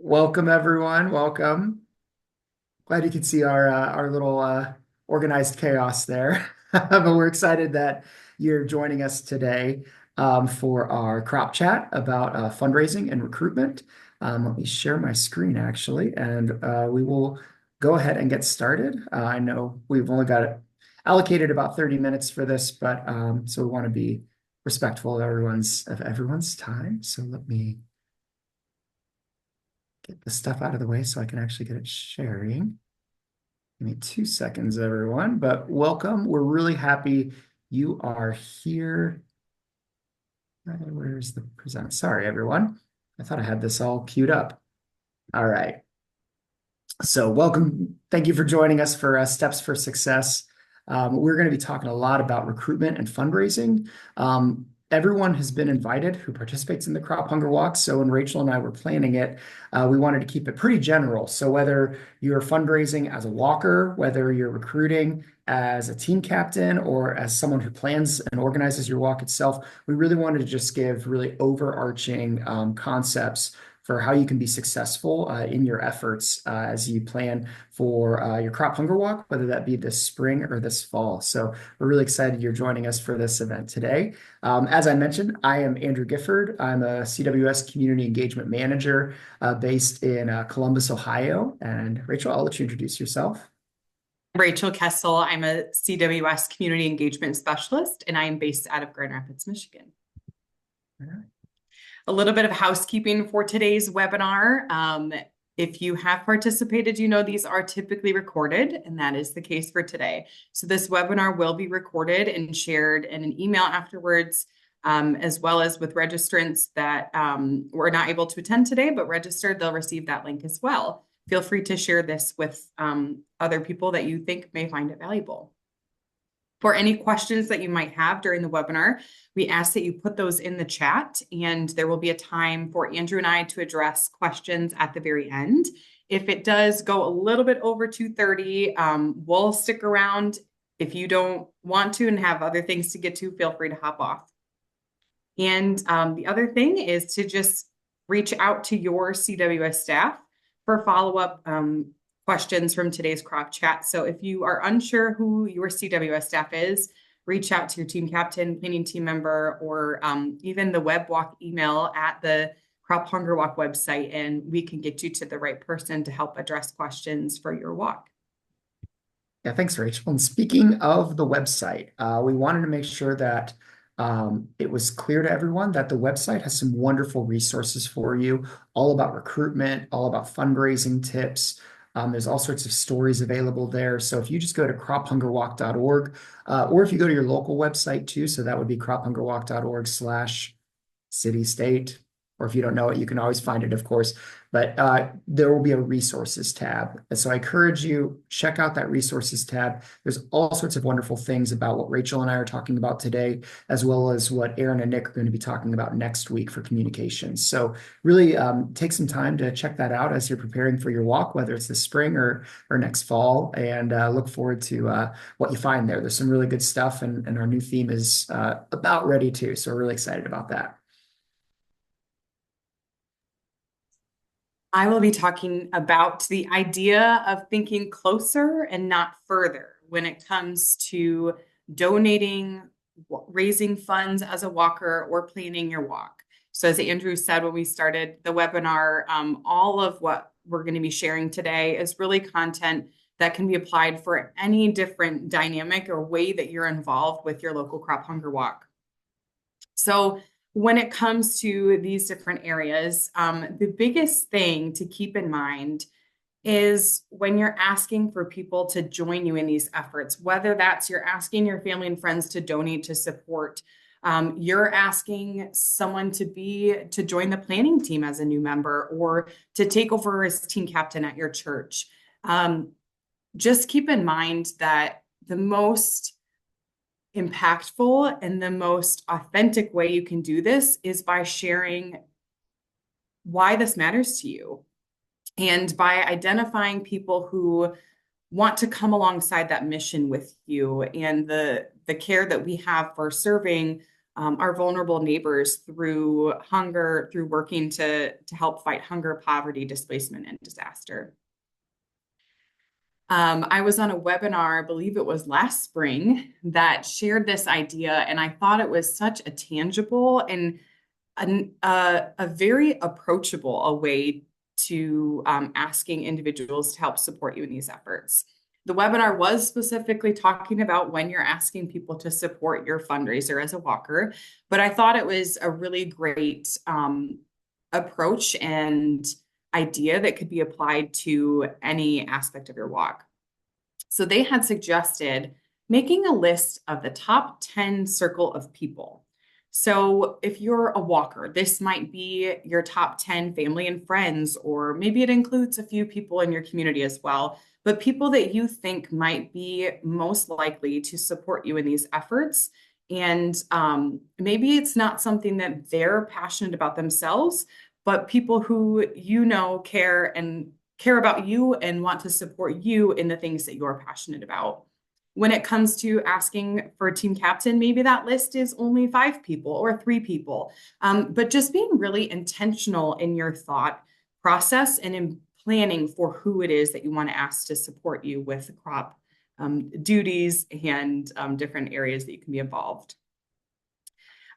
Welcome, everyone. Welcome. Glad you could see our little organized chaos there. But we're excited that you're joining us today for our crop chat about fundraising and recruitment. Let me share my screen actually, and we will go ahead and get started. I know we've only got allocated about 30 minutes for this, but so we want to be respectful of everyone's time. So let me get the stuff out of the way so I can actually get it sharing. Give me 2 seconds, everyone. But welcome. We're really happy you are here. Where's the present? Sorry, everyone. I thought I had this all queued up. All right. So welcome. Thank you for joining us for Steps for Success. We're going to be talking a lot about recruitment and fundraising. Everyone has been invited who participates in the Crop Hunger Walk. So when Rachel and I were planning it, we wanted to keep it pretty general. So whether you're fundraising as a walker, whether you're recruiting as a team captain, or as someone who plans and organizes your walk itself, we really wanted to just give really overarching concepts for how you can be successful in your efforts as you plan for your crop hunger walk, whether that be this spring or this fall. So we're really excited you're joining us for this event today. As I mentioned, I am Andrew Gifford. I'm a CWS Community Engagement Manager based in Columbus, Ohio. And Rachel, I'll let you introduce yourself. Rachel Kessel. I'm a CWS Community Engagement Specialist, and I am based out of Grand Rapids, Michigan. All right. A little bit of housekeeping for today's webinar. If you have participated, you know these are typically recorded, and that is the case for today. So this webinar will be recorded and shared in an email afterwards, as well as with registrants that were not able to attend today, but registered, they'll receive that link as well. Feel free to share this with other people that you think may find it valuable. For any questions that you might have during the webinar, we ask that you put those in the chat, and there will be a time for Andrew and I to address questions at the very end. If it does go a little bit over 2:30, we'll stick around. If you don't want to and have other things to get to, feel free to hop off. And the other thing is to just reach out to your CWS staff for follow-up questions from today's crop chat. So if you are unsure who your CWS staff is, reach out to your team captain, planning team member, or even the web walk email at the Crop Hunger Walk website, and we can get you to the right person to help address questions for your walk. Yeah, thanks, Rachel. And speaking of the website, we wanted to make sure that it was clear to everyone that the website has some wonderful resources for you, all about recruitment, all about fundraising tips. There's all sorts of stories available there. So if you just go to crophungerwalk.org, or if you go to your local website too, so that would be crophungerwalk.org/city state. Or if you don't know it, you can always find it, of course. But there will be a resources tab. And so I encourage you, check out that resources tab. There's all sorts of wonderful things about what Rachel and I are talking about today, as well as what Aaron and Nick are going to be talking about next week for communications. So really take some time to check that out as you're preparing for your walk, whether it's this spring or next fall, and look forward to what you find there. There's some really good stuff, and our new theme is about ready too. So we're really excited about that. I will be talking about the idea of thinking closer and not further when it comes to donating, raising funds as a walker, or planning your walk. So as Andrew said when we started the webinar, all of what we're going to be sharing today is really content that can be applied for any different dynamic or way that you're involved with your local crop hunger walk. So when it comes to these different areas, the biggest thing to keep in mind is when you're asking for people to join you in these efforts, whether that's you're asking your family and friends to donate to support, you're asking someone to join the planning team as a new member, or to take over as team captain at your church. Just keep in mind that the most impactful and the most authentic way you can do this is by sharing why this matters to you, and by identifying people who want to come alongside that mission with you and the care that we have for serving our vulnerable neighbors through hunger, through working to help fight hunger, poverty, displacement, and disaster. I was on a webinar, I believe it was last spring, that shared this idea, and I thought it was such a tangible and a very approachable a way to asking individuals to help support you in these efforts. The webinar was specifically talking about when you're asking people to support your fundraiser as a walker, but I thought it was a really great approach and idea that could be applied to any aspect of your walk. So they had suggested making a list of the top 10 circle of people. So if you're a walker, this might be your top 10 family and friends, or maybe it includes a few people in your community as well, but people that you think might be most likely to support you in these efforts. And maybe it's not something that they're passionate about themselves, but people who you know care about you and want to support you in the things that you're passionate about. When it comes to asking for a team captain, maybe that list is only 5 people or 3 people. But just being really intentional in your thought process and in planning for who it is that you want to ask to support you with crop duties and different areas that you can be involved.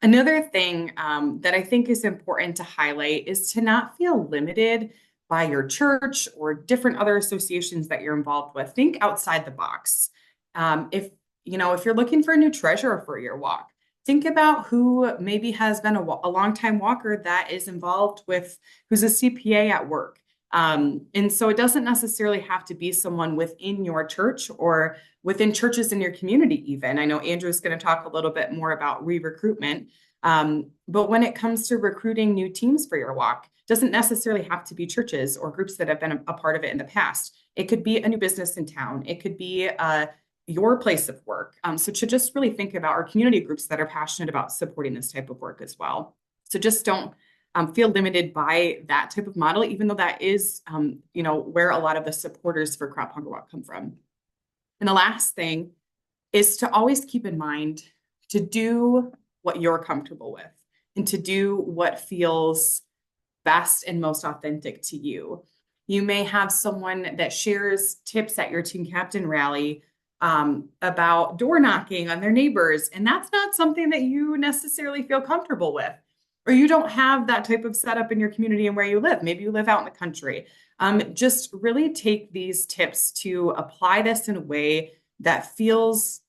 Another thing that I think is important to highlight is to not feel limited by your church or different other associations that you're involved with. Think outside the box. If you're looking for a new treasurer for your walk, think about who maybe has been a long-time walker that is involved with, who's a CPA at work. And so it doesn't necessarily have to be someone within your church or within churches in your community even. I know Andrew's going to talk a little bit more about recruitment. But when it comes to recruiting new teams for your walk, doesn't necessarily have to be churches or groups that have been a part of it in the past. It could be a new business in town. It could be your place of work. So to just really think about our community groups that are passionate about supporting this type of work as well. So just don't feel limited by that type of model, even though that is, where a lot of the supporters for Crop Hunger Walk come from. And the last thing is to always keep in mind to do what you're comfortable with and to do what feels best and most authentic to you. You may have someone that shares tips at your team captain rally about door knocking on their neighbors, and that's not something that you necessarily feel comfortable with. Or you don't have that type of setup in your community and where you live. Maybe you live out in the country. Just really take these tips to apply this in a way that feels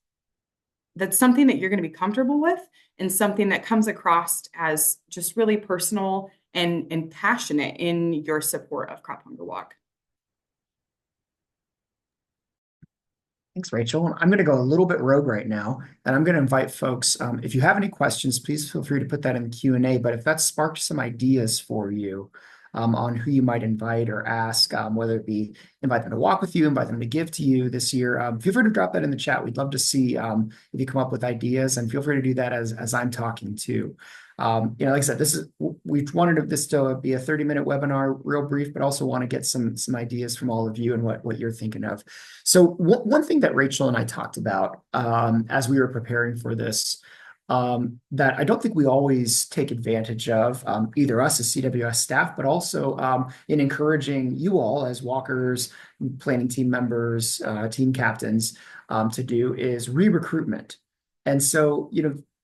that's something that you're going to be comfortable with and something that comes across as just really personal and passionate in your support of Crop Hunger Walk. Thanks, Rachel. I'm going to go a little bit rogue right now, and I'm going to invite folks, if you have any questions, please feel free to put that in the Q&A, but if that sparked some ideas for you on who you might invite or ask, whether it be invite them to walk with you, invite them to give to you this year, feel free to drop that in the chat. We'd love to see if you come up with ideas, and feel free to do that as I'm talking too. Like I said, we wanted this to be a 30-minute webinar, real brief, but also want to get some ideas from all of you and what you're thinking of. So one thing that Rachel and I talked about as we were preparing for this, that I don't think we always take advantage of, either us as CWS staff, but also in encouraging you all as walkers, planning team members, team captains to do, is re-recruitment. And so,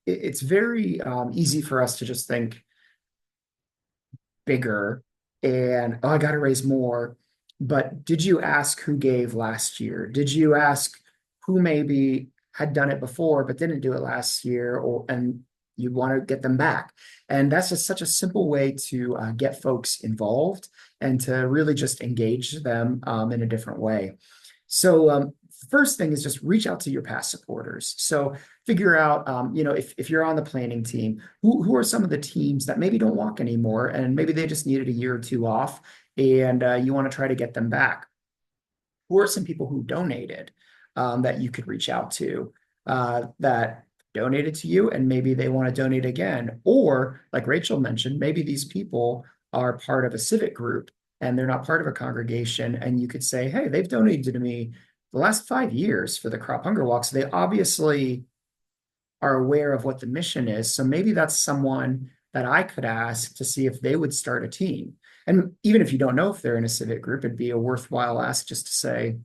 it's very easy for us to just think bigger and, oh, I got to raise more. But did you ask who gave last year? Did you ask who maybe had done it before but didn't do it last year, and you want to get them back? And that's just such a simple way to get folks involved and to really just engage them in a different way. So first thing is just reach out to your past supporters. So figure out, if you're on the planning team, who are some of the teams that maybe don't walk anymore, and maybe they just needed a year or two off, and you want to try to get them back. Who are some people who donated that you could reach out to that donated to you, and maybe they want to donate again? Or like Rachel mentioned, maybe these people are part of a civic group and they're not part of a congregation, and you could say, hey, they've donated to me the last 5 years for the Crop Hunger Walk, so they obviously are aware of what the mission is. So maybe that's someone that I could ask to see if they would start a team. And even if you don't know if they're in a civic group, it'd be a worthwhile ask just to say,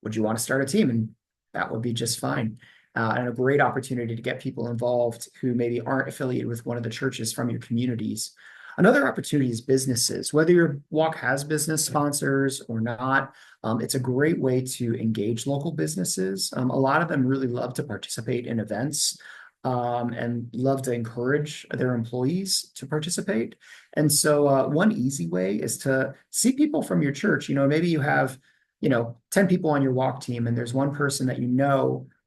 would you want to start a team? And that would be just fine. And a great opportunity to get people involved who maybe aren't affiliated with one of the churches from your communities. Another opportunity is businesses. Whether your walk has business sponsors or not, it's a great way to engage local businesses. A lot of them really love to participate in events and love to encourage their employees to participate. And so one easy way is to see people from your church. Maybe you have 10 people on your walk team, and there's one person that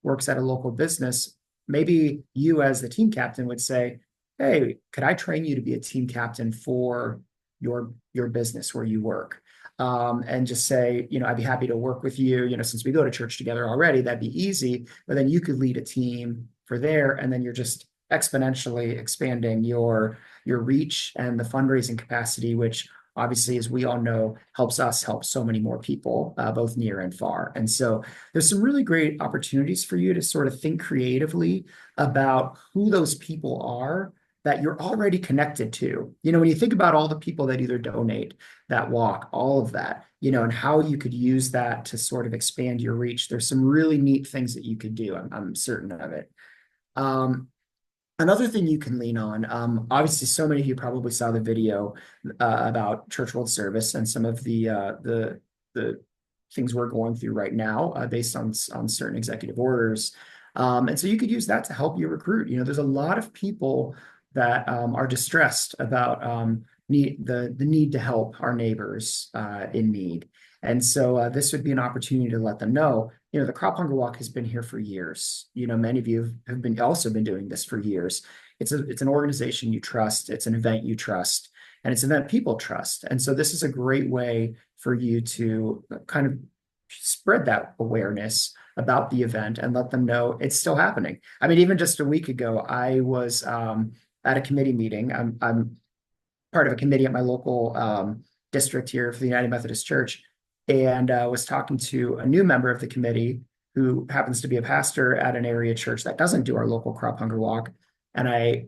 works at a local business. Maybe you, as the team captain, would say, hey, could I train you to be a team captain for your business where you work? And just say, I'd be happy to work with you. Since we go to church together already, that'd be easy. But then you could lead a team for there, and then you're just exponentially expanding your reach and the fundraising capacity, which obviously, as we all know, helps us help so many more people, both near and far. And so there's some really great opportunities for you to sort of think creatively about who those people are that you're already connected to. When you think about all the people that either donate, that walk, all of that, and how you could use that to sort of expand your reach, there's some really neat things that you could do. I'm certain of it. Another thing you can lean on, obviously, so many of you probably saw the video about Church World Service and some of the things we're going through right now based on certain executive orders. And so you could use that to help you recruit. There's a lot of people that are distressed about the need to help our neighbors in need. And so this would be an opportunity to let them know, the Crop Hunger Walk has been here for years. Many of you have also been doing this for years. It's an organization you trust. It's an event you trust, and it's an event people trust. And so this is a great way for you to kind of spread that awareness about the event and let them know it's still happening. I mean, even just a week ago, I was at a committee meeting. I'm part of a committee at my local district here for the United Methodist Church, and was talking to a new member of the committee who happens to be a pastor at an area church that doesn't do our local Crop Hunger Walk. And I,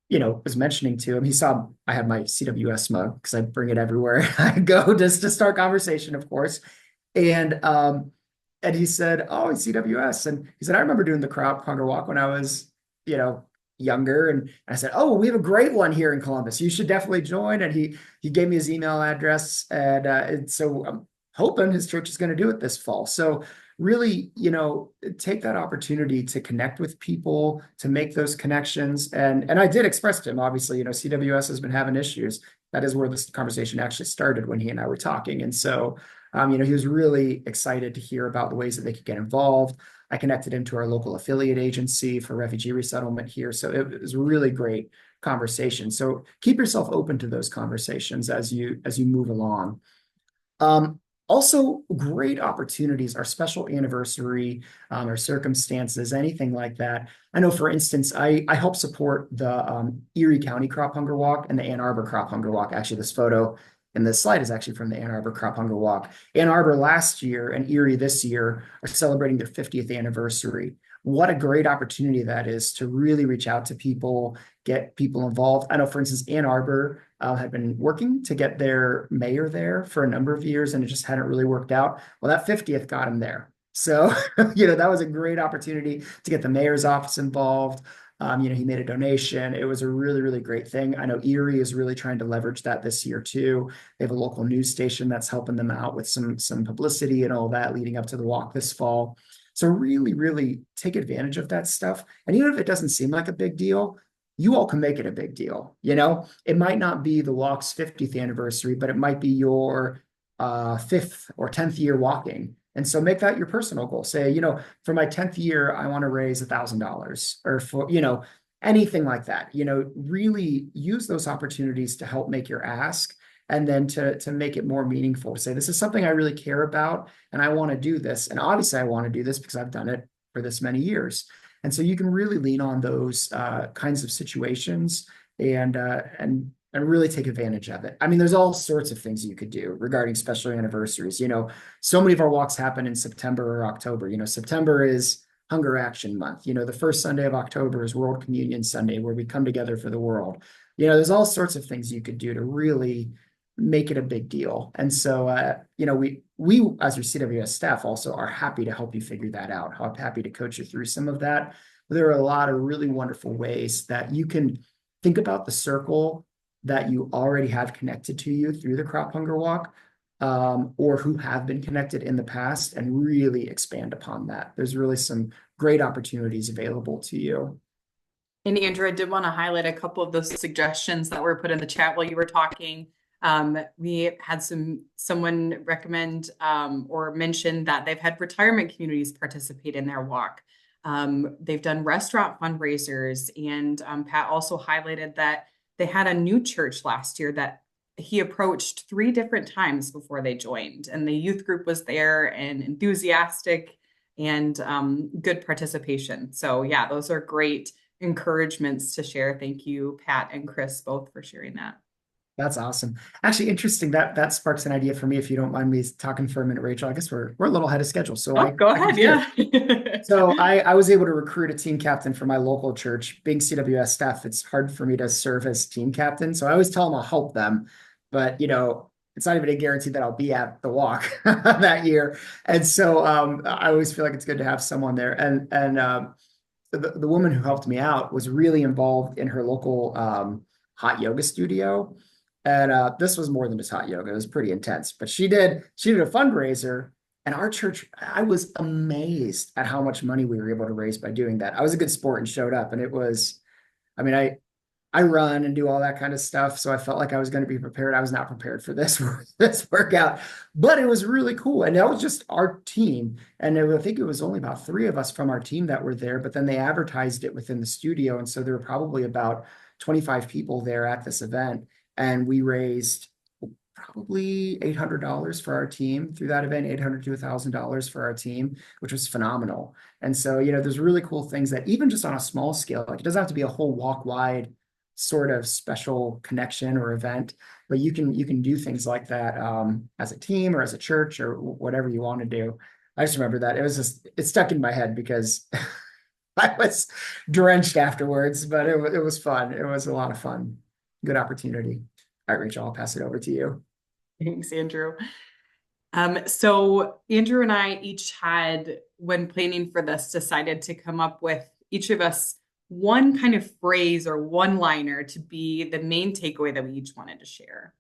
was mentioning to him, he saw I have my CWS mug because I bring it everywhere I go just to start conversation, of course. And he said, oh, it's CWS. And he said, I remember doing the Crop Hunger Walk when I was, younger. And I said, oh, we have a great one here in Columbus. You should definitely join. And he gave me his email address. And so I'm hoping his church is going to do it this fall. So really, take that opportunity to connect with people, to make those connections. And I did express to him, obviously, CWS has been having issues. That is where this conversation actually started when he and I were talking. And so, he was really excited to hear about the ways that they could get involved. I connected him to our local affiliate agency for refugee resettlement here. So it was a really great conversation. So keep yourself open to those conversations as you move along. Also, great opportunities are special anniversary or circumstances, anything like that. I know, for instance, I help support the Erie County Crop Hunger Walk and the Ann Arbor Crop Hunger Walk. Actually, this photo in this slide is actually from the Ann Arbor Crop Hunger Walk. Ann Arbor last year and Erie this year are celebrating their 50th anniversary. What a great opportunity that is to really reach out to people, get people involved. I know, for instance, Ann Arbor had been working to get their mayor there for a number of years, and it just hadn't really worked out. Well, that 50th got him there. So, that was a great opportunity to get the mayor's office involved. He made a donation. It was a really, really great thing. I know Erie is really trying to leverage that this year too. They have a local news station that's helping them out with some publicity and all that leading up to the walk this fall. So really, really take advantage of that stuff. And even if it doesn't seem like a big deal, you all can make it a big deal. It might not be the walk's 50th anniversary, but it might be your 5th or 10th year walking. And so make that your personal goal. Say, for my 10th year, I want to raise $1,000 or for, anything like that. Really use those opportunities to help make your ask and then to make it more meaningful. To say, this is something I really care about and I want to do this. And obviously I want to do this because I've done it for this many years. And so you can really lean on those kinds of situations and really take advantage of it. I mean, there's all sorts of things you could do regarding special anniversaries. So many of our walks happen in September or October. September is Hunger Action Month. The first Sunday of October is World Communion Sunday, where we come together for the world. There's all sorts of things you could do to really make it a big deal. And so, we as your CWS staff also are happy to help you figure that out. I'm happy to coach you through some of that. But there are a lot of really wonderful ways that you can think about the circle that you already have connected to you through the Crop Hunger Walk, or who have been connected in the past, and really expand upon that. There's really some great opportunities available to you. And Andrew, I did want to highlight a couple of those suggestions that were put in the chat while you were talking. We had someone recommend or mention that they've had retirement communities participate in their walk. They've done restaurant fundraisers, and Pat also highlighted that they had a new church last year that he approached 3 different times before they joined, and the youth group was there and enthusiastic and good participation. So yeah, those are great encouragements to share. Thank you, Pat and Chris, both for sharing that. That's awesome. Actually, interesting that sparks an idea for me. If you don't mind me talking for a minute, Rachel, I guess we're a little ahead of schedule, so Oh, go I can ahead. share. Yeah. So I was able to recruit a team captain for my local church. Being CWS staff, it's hard for me to serve as team captain. So I always tell them I'll help them, but it's not even a guarantee that I'll be at the walk that year. And so I always feel like it's good to have someone there. And the woman who helped me out was really involved in her local hot yoga studio. And this was more than just hot yoga. It was pretty intense. But she did a fundraiser, and our church, I was amazed at how much money we were able to raise by doing that. I was a good sport and showed up, and it was, I mean, I run and do all that kind of stuff, so I felt like I was going to be prepared. I was not prepared for this this workout, but it was really cool. And that was just our team, and I think it was only about 3 of us from our team that were there. But then they advertised it within the studio, and so there were probably about 25 people there at this event, and we raised probably $800 for our team through that event, $800 to $1,000 for our team, which was phenomenal. And so, there's really cool things that even just on a small scale, like it doesn't have to be a whole walk wide sort of special connection or event, but you can do things like that as a team or as a church or whatever you want to do. I just remember that it stuck in my head because I was drenched afterwards, but it was fun. It was a lot of fun. Good opportunity. All right, Rachel, I'll pass it over to you. Thanks, Andrew. So Andrew and I each had, when planning for this, decided to come up with each of us one kind of phrase or one-liner to be the main takeaway that we each wanted to share.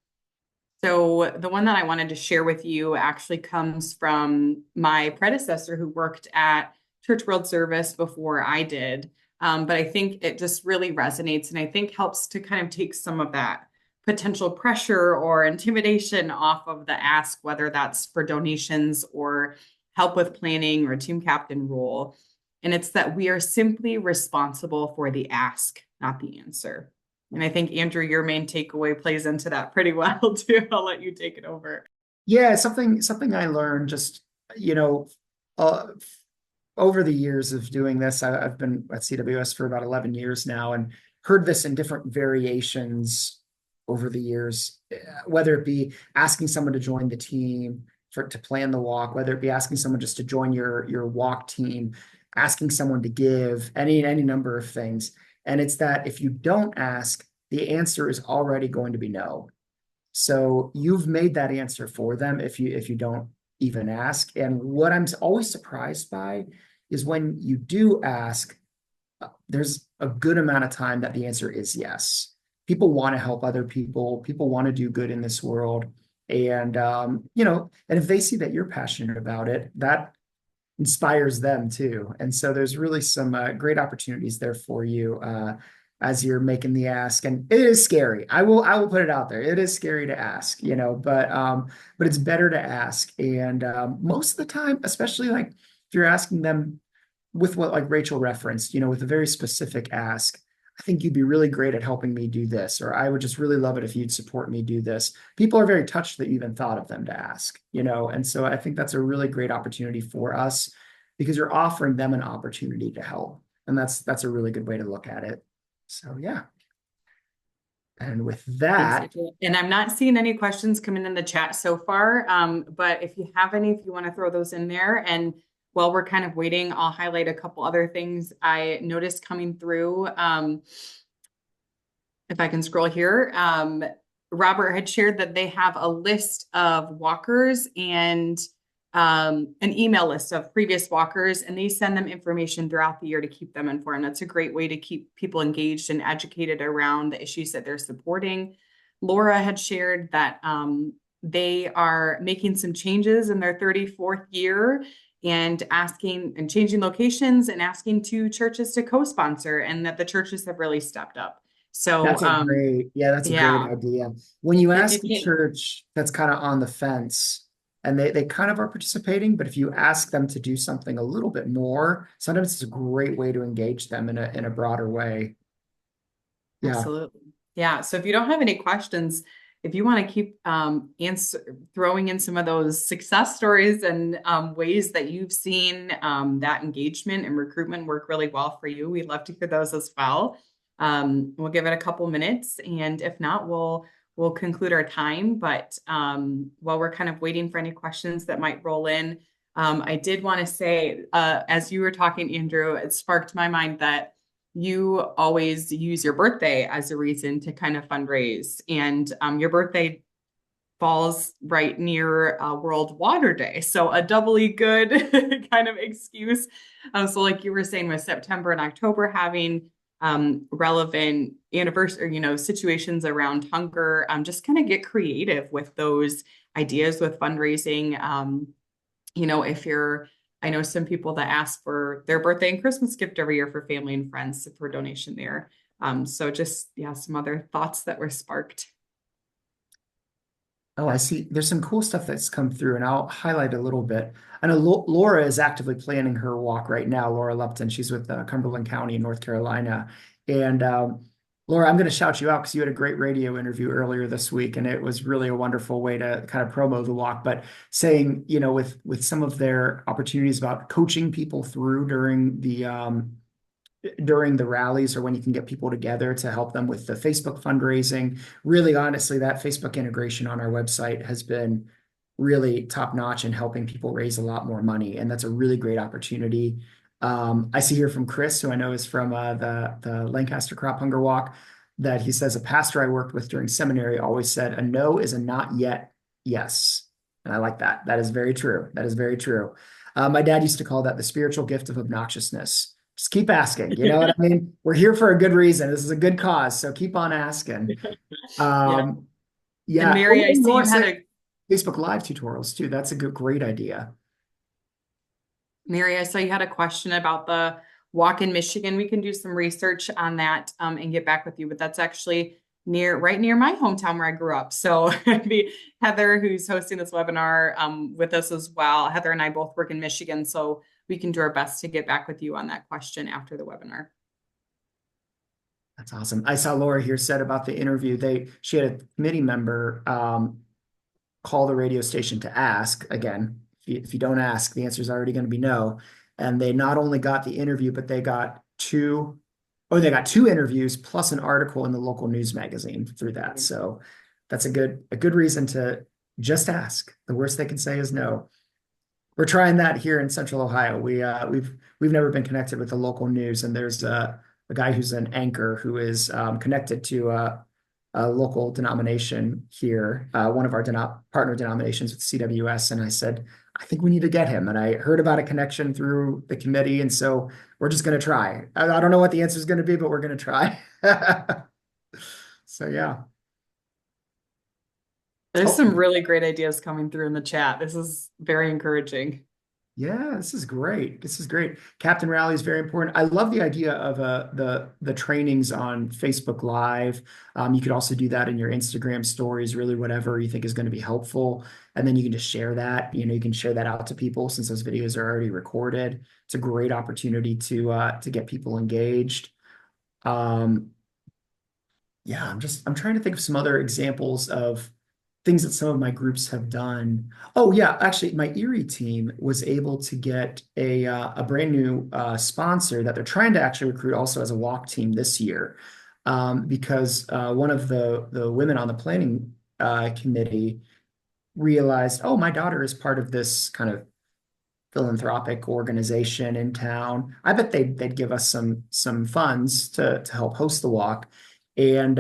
So the one that I wanted to share with you actually comes from my predecessor who worked at Church World Service before I did. But I think it just really resonates, and I think helps to kind of take some of that potential pressure or intimidation off of the ask, whether that's for donations or help with planning or team captain role. And it's that we are simply responsible for the ask, not the answer. And I think, Andrew, your main takeaway plays into that pretty well too. I'll let you take it over. Yeah, something I learned just, you know, uh, over the years of doing this. I've been at CWS for about 11 years now, and heard this in different variations over the years, whether it be asking someone to join the team to plan the walk, whether it be asking someone just to join your walk team, asking someone to give, any number of things. And it's that if you don't ask, the answer is already going to be no. So you've made that answer for them if you don't even ask. And what I'm always surprised by is when you do ask, there's a good amount of time that the answer is yes. People want to help other people. People want to do good in this world. And and if they see that you're passionate about it, that inspires them too. And so there's really some great opportunities there for you as you're making the ask. And it is scary. I will put it out there. It is scary to ask, but it's better to ask. And most of the time, especially like if you're asking them with what like Rachel referenced, with a very specific ask, I think you'd be really great at helping me do this, or I would just really love it if you'd support me do this. People are very touched that you even thought of them to ask, and so I think that's a really great opportunity for us because you're offering them an opportunity to help. And that's a really good way to look at it. So yeah. And with Thanks, that, Andrew. And I'm not seeing any questions coming in the chat so far. But if you have any, if you want to throw those in there, and while we're kind of waiting, I'll highlight a couple other things I noticed coming through. If I can scroll here, Robert had shared that they have a list of walkers and an email list of previous walkers, and they send them information throughout the year to keep them informed. That's a great way to keep people engaged and educated around the issues that they're supporting. Laura had shared that they are making some changes in their 34th year and asking and changing locations and asking two churches to co-sponsor, and that the churches have really stepped up. So, That's a great yeah, idea. When you if you ask the can, church that's kind of on the fence and they kind of are participating, but if you ask them to do something a little bit more, sometimes it's a great way to engage them in a broader way. Yeah, absolutely. Yeah. So if you don't have any questions, if you want to keep throwing in some of those success stories and ways that you've seen that engagement and recruitment work really well for you, we'd love to hear those as well. We'll give it a couple minutes, and if not, we'll conclude our time. But while we're kind of waiting for any questions that might roll in, I did want to say, as you were talking, Andrew, it sparked my mind that you always use your birthday as a reason to kind of fundraise. And your birthday falls right near World Water Day. So a doubly good kind of excuse. So like you were saying with September and October having relevant anniversary, situations around hunger, just kind of get creative with those ideas with fundraising. If you're, I know some people that ask for their birthday and Christmas gift every year for family and friends for donation there. So just, yeah, some other thoughts that were sparked. oh, I see. There's some cool stuff that's come through, and I'll highlight a little bit. I know Laura is actively planning her walk right now. Laura Lupton, she's with Cumberland County in North Carolina. And Laura, I'm going to shout you out because you had a great radio interview earlier this week, and it was really a wonderful way to kind of promo the walk. But saying, with some of their opportunities about coaching people through during the rallies or when you can get people together to help them with the Facebook fundraising. Really, honestly, that Facebook integration on our website has been really top notch in helping people raise a lot more money. And that's a really great opportunity. I see here from Chris, who I know is from the Lancaster Crop Hunger Walk, that he says a pastor I worked with during seminary always said a no is a not yet yes. And I like that. That is very true. That is very true. My dad used to call that the spiritual gift of obnoxiousness. Just keep asking. You know what I mean? We're here for a good reason. This is a good cause, so keep on asking. Yeah. Um, And yeah. Mary, Oh, I see Laura you had said a Facebook Live tutorials too. That's a great idea. Mary, I saw you had a question about the walk in Michigan. We can do some research on that and get back with you, but that's actually right near my hometown where I grew up. So the Heather, who's hosting this webinar with us as well, Heather and I both work in Michigan, so we can do our best to get back with you on that question after the webinar. That's awesome. I saw Laura here said about the interview. She had a committee member call the radio station to ask again. If you don't ask, the answer is already going to be no. And they not only got the interview, but they got two interviews plus an article in the local news magazine through that. So that's a good reason to just ask. The worst they can say is no. We're trying that here in Central Ohio. We've never been connected with the local news, and there's a guy who's an anchor who is connected to a local denomination here, one of our partner denominations with CWS. And I said, I think we need to get him. And I heard about a connection through the committee, and so we're just going to try. I don't know what the answer is going to be, but we're going to try. So yeah. There's Oh, some really great ideas coming through in the chat. This is very encouraging. yeah, this is great. This is great. Captain Rally is very important. I love the idea of the trainings on Facebook Live. You could also do that in your Instagram stories, really whatever you think is going to be helpful. And then you can just share that. You can share that out to people since those videos are already recorded. It's a great opportunity to get people engaged. Um, yeah, I'm trying to think of some other examples of things that some of my groups have done. Oh yeah, actually, my Erie team was able to get a brand new sponsor that they're trying to actually recruit also as a walk team this year, because one of the women on the planning committee realized, oh, my daughter is part of this kind of philanthropic organization in town. I bet they'd give us some funds to help host the walk. And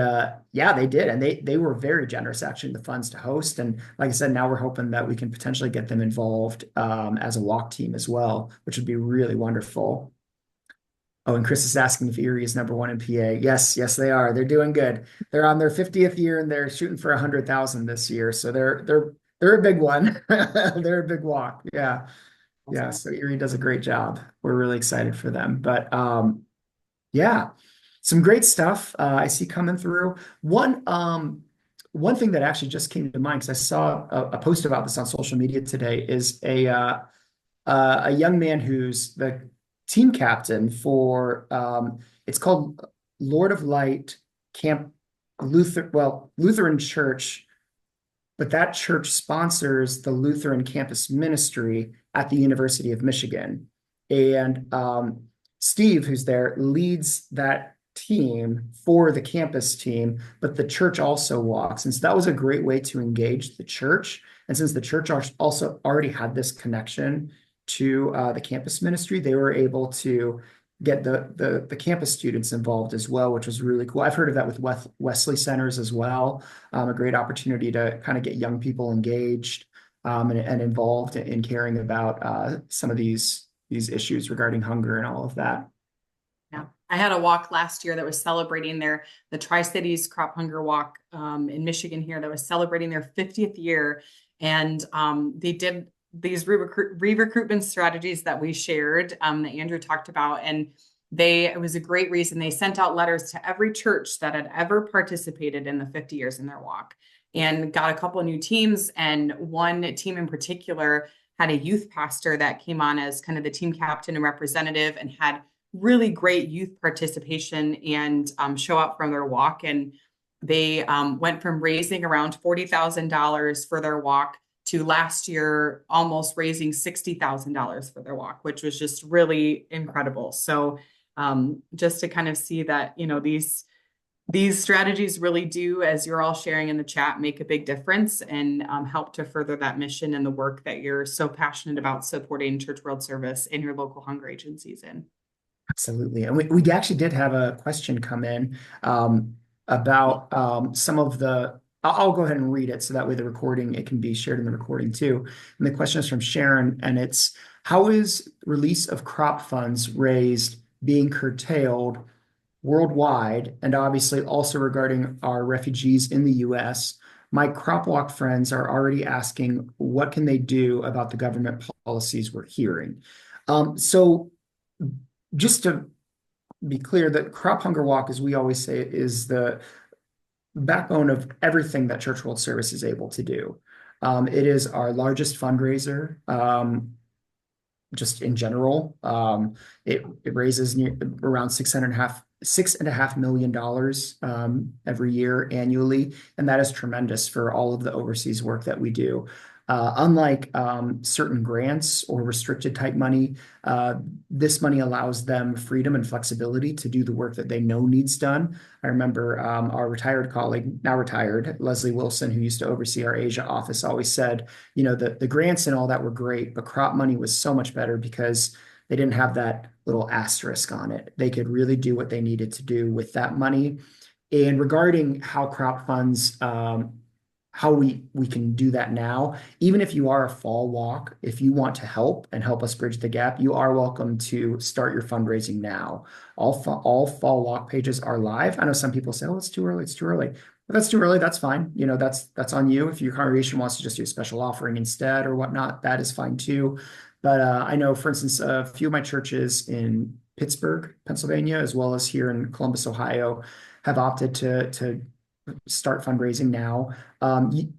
yeah, they did. And they were very generous, actually, the funds to host. And like I said, now we're hoping that we can potentially get them involved as a walk team as well, which would be really wonderful. Oh, and Chris is asking if Erie is number one in PA. Yes, yes, they are. They're doing good. They're on their 50th year and they're shooting for 100,000 this year. So they're a big one. They're a big walk. Yeah. Yeah. Awesome. So Erie does a great job. We're really excited for them. But yeah, some great stuff I see coming through. One thing that actually just came to mind because I saw a post about this on social media today is a young man who's the team captain for it's called Lord of Light Camp Lutheran Church, but that church sponsors the Lutheran campus ministry at the University of Michigan. And Steve, who's there, leads that team for the campus team, but the church also walks. And so that was a great way to engage the church. And since the church also already had this connection to the campus ministry, they were able to get the campus students involved as well, which was really cool. I've heard of that with Wesley Centers as well. A great opportunity to kind of get young people engaged and involved in caring about some of these issues regarding hunger and all of that. Yeah, I had a walk last year that was celebrating the Tri-Cities Crop Hunger Walk in Michigan here that was celebrating their 50th year. And they did these re-recruitment strategies that we shared that Andrew talked about. And it was a great reason. They sent out letters to every church that had ever participated in the 50 years in their walk and got a couple of new teams. And one team in particular had a youth pastor that came on as kind of the team captain and representative and had really great youth participation and show up from their walk. And they went from raising around $40,000 for their walk to last year almost raising $60,000 for their walk, which was just really incredible. So just to kind of see that, these strategies really do, as you're all sharing in the chat, make a big difference and help to further that mission and the work that you're so passionate about supporting Church World Service in your local hunger agencies in. Absolutely. And we actually did have a question come in about some of I'll go ahead and read it so that way it can be shared in the recording too. And the question is from Sharon, and it's, how is release of crop funds raised being curtailed worldwide, and obviously also regarding our refugees in the US? My crop walk friends are already asking, what can they do about the government policies we're hearing? So just to be clear, that Crop Hunger Walk, as we always say, is the backbone of everything that Church World Service is able to do. It is our largest fundraiser, just in general. It raises around $6.5 million every year annually, and that is tremendous for all of the overseas work that we do. Unlike certain grants or restricted type money, this money allows them freedom and flexibility to do the work that they know needs done. I remember our retired colleague, now retired, Leslie Wilson, who used to oversee our Asia office, always said, the grants and all that were great, but crop money was so much better because they didn't have that little asterisk on it. They could really do what they needed to do with that money. And regarding how crop funds, how we can do that now, even if you are a fall walk, if you want to help and help us bridge the gap, you are welcome to start your fundraising now. All fall walk pages are live. I know some people say, oh, it's too early, it's too early. If that's too early, that's fine. That's on you. If your congregation wants to just do a special offering instead or whatnot, that is fine too. But I know, for instance, a few of my churches in Pittsburgh, Pennsylvania, as well as here in Columbus, Ohio, have opted to start fundraising now.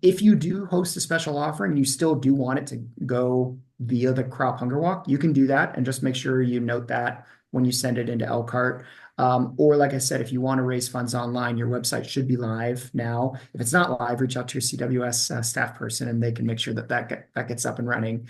If you do host a special offering and you still do want it to go via the Crop Hunger Walk, you can do that, and just make sure you note that when you send it into Elkhart. Or like I said, if you want to raise funds online, your website should be live now. If it's not live, reach out to your CWS staff person and they can make sure that gets up and running.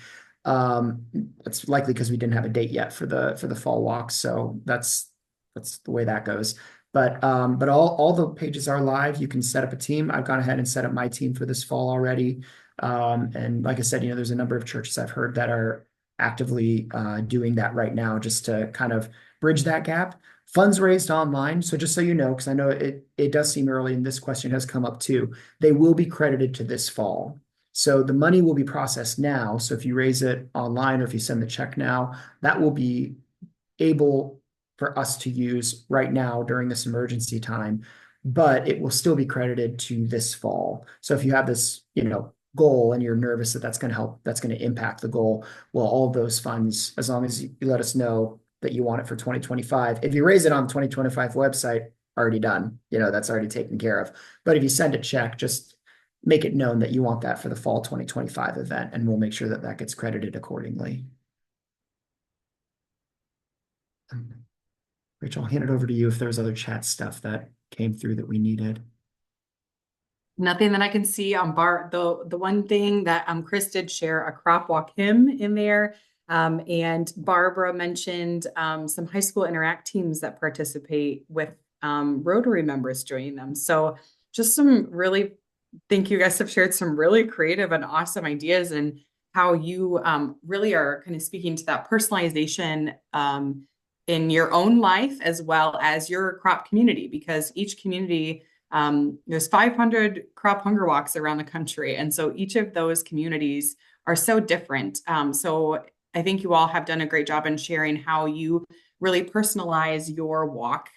It's likely because we didn't have a date yet for the fall walk, so that's the way that goes. But all the pages are live. You can set up a team. I've gone ahead and set up my team for this fall already. And like I said, there's a number of churches I've heard that are actively doing that right now just to kind of bridge that gap. Funds raised online. So just so you know, because I know it does seem early and this question has come up too, they will be credited to this fall. So the money will be processed now. So if you raise it online or if you send the check now, that will be able for us to use right now during this emergency time, but it will still be credited to this fall. So if you have this, goal and you're nervous that that's going to help, that's going to impact the goal, well, all of those funds, as long as you let us know that you want it for 2025, if you raise it on the 2025 website, already done, that's already taken care of. But if you send a check, just make it known that you want that for the fall 2025 event, and we'll make sure that that gets credited accordingly. Rachel, I'll hand it over to you if there's other chat stuff that came through that we needed. Nothing that I can see on the one thing that Chris did share a crop walk hymn in there. And Barbara mentioned some high school interact teams that participate with Rotary members joining them. So just think you guys have shared some really creative and awesome ideas and how you really are kind of speaking to that personalization in your own life as well as your crop community, because each community, there's 500 crop hunger walks around the country. And so each of those communities are so different. So I think you all have done a great job in sharing how you really personalize your walk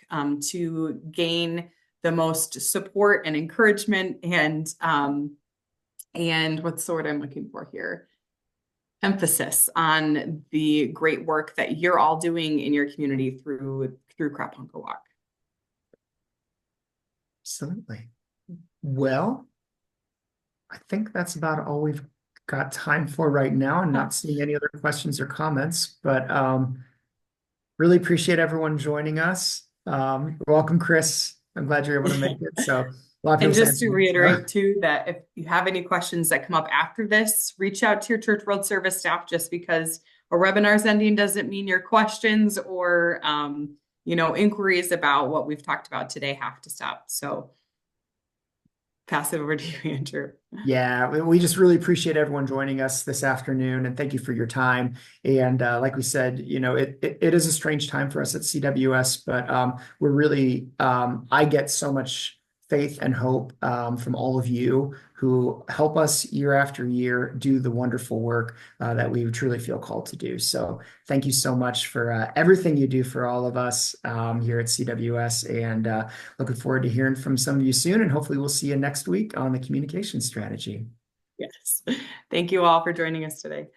to gain the most support and encouragement and what's the word I'm looking for here? Emphasis on the great work that you're all doing in your community through Crop Hunger Walk. Absolutely. Well, I think that's about all we've got time for right now. I'm not seeing any other questions or comments, but really appreciate everyone joining us. Welcome, Chris. I'm glad you're able to make it. So a lot of And people just to reiterate too, that if you have any questions that come up after this, reach out to your Church World Service staff. Just because a webinar's ending doesn't mean your questions or inquiries about what we've talked about today have to stop. So pass it over to you, Andrew. Yeah, we just really appreciate everyone joining us this afternoon, and thank you for your time. And like we said, it is a strange time for us at CWS, but we're really I get so much faith and hope from all of you who help us year after year do the wonderful work that we truly feel called to do. So thank you so much for everything you do for all of us here at CWS, and looking forward to hearing from some of you soon, and hopefully we'll see you next week on the communication strategy. Yes. Thank you all for joining us today.